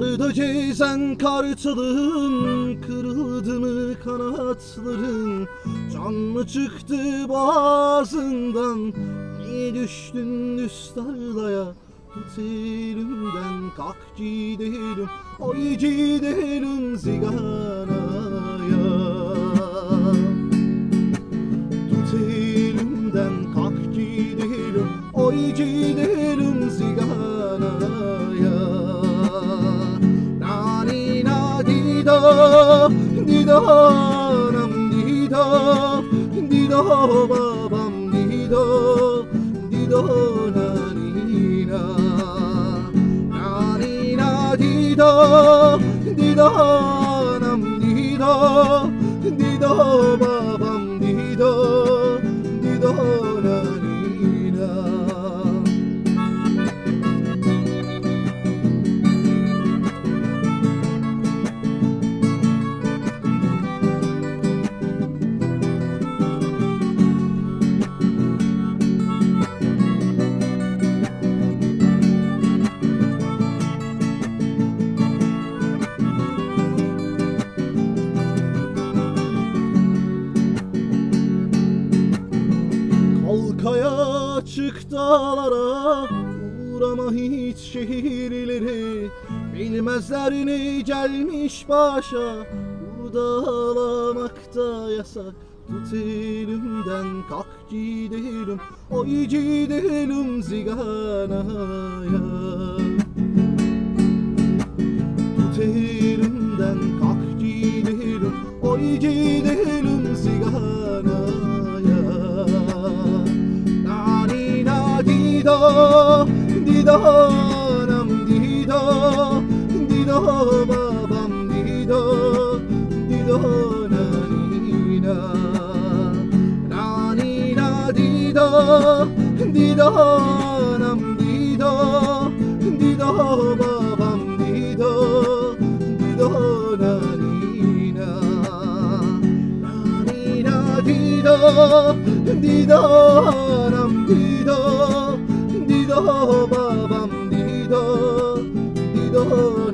Karda gezen kartalın, kırıldı mı kanatların? Can mı çıktı boğazından? Niye düştün düz tarlaya? Tut elimden kalk gidelim, oy gidelim zigaraya. Tut elimden kalk gidelim, oy gidelim zigaraya. Nani na dido, dido nam dido, dido babam dido, dido nani na. Nani na dido, dido nam dido, dido babam dido, dido nani na. Kalkaya çık dağlara, uğrama hiç şehirlere. Bilmezler ne gelmiş başa, burada ağlamak da yasak. Tut elimden kalk gidelim, oy gidelim zigaraya. Tut elimden kalk gidelim, oy gidelim zigaraya. Nani na dido, dido nam dido, dido babam dido, dido nani na. Nani na dido, dido nam dido, dido babam dido, dido nani na. Nani na dido, dido nam dido, dido babam dido, dido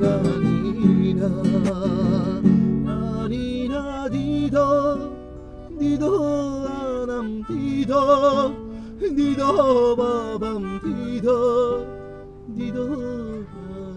nani na. Nani na dido, dido nam dido, dido babam dido, dido nani na.